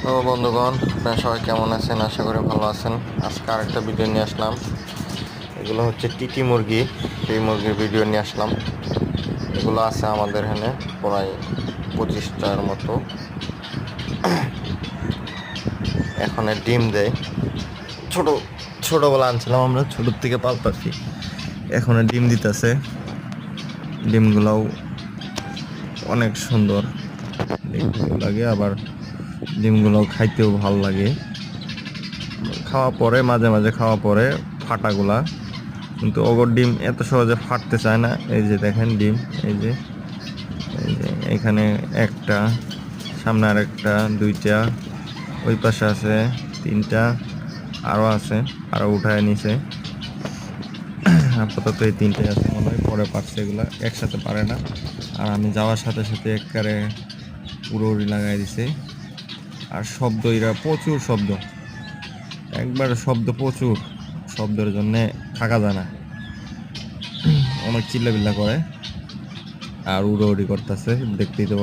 তো বন্ধুগণ, আপনারা সবাই কেমন আছেন? আশা করি ভালো আছেন। আজকে আরেকটা ভিডিও নিয়ে আসলাম। এগুলো হচ্ছে টিটি মুরগি, সেই মুরগির ভিডিও নিয়ে আসলাম। এগুলো আছে আমাদের এখানে প্রায় 25টার মতো। এখন ডিম দেয়। ছোট ছোটবেলা আনছিলাম আমরা, ছোটোর থেকে পালতাছি। এখন ডিম দিতেছে। ডিমগুলাও অনেক সুন্দর দেখতেও লাগে, আবার ডিমগুলো খাইতেও ভালো লাগে। খাওয়া পরে মাঝে মাঝে খাওয়া পরে ফাটাগুলা, কিন্তু অগর ডিম এত সহজে ফাটতে চায় না। এই যে দেখেন ডিম, এই যে এখানে একটা, সামনে আর একটা, দুইটা, ওই পাশে আছে তিনটা, আরো আছে, আরো উঠায় নিছে। আপাতত এই তিনটে আছে মনে হয়, পরে পারছে, এগুলা একসাথে পারে না। আর আমি যাওয়ার সাথে সাথে একবারে পুরো লাগাই দিছে। আর শব্দ, এরা প্রচুর শব্দ, একবার শব্দ প্রচুর, শব্দের জন্য থাকা যায় না। অনেক চিল্লাবিল্লা করে আর উড়াউড়ি করতেছে, দেখতেই তো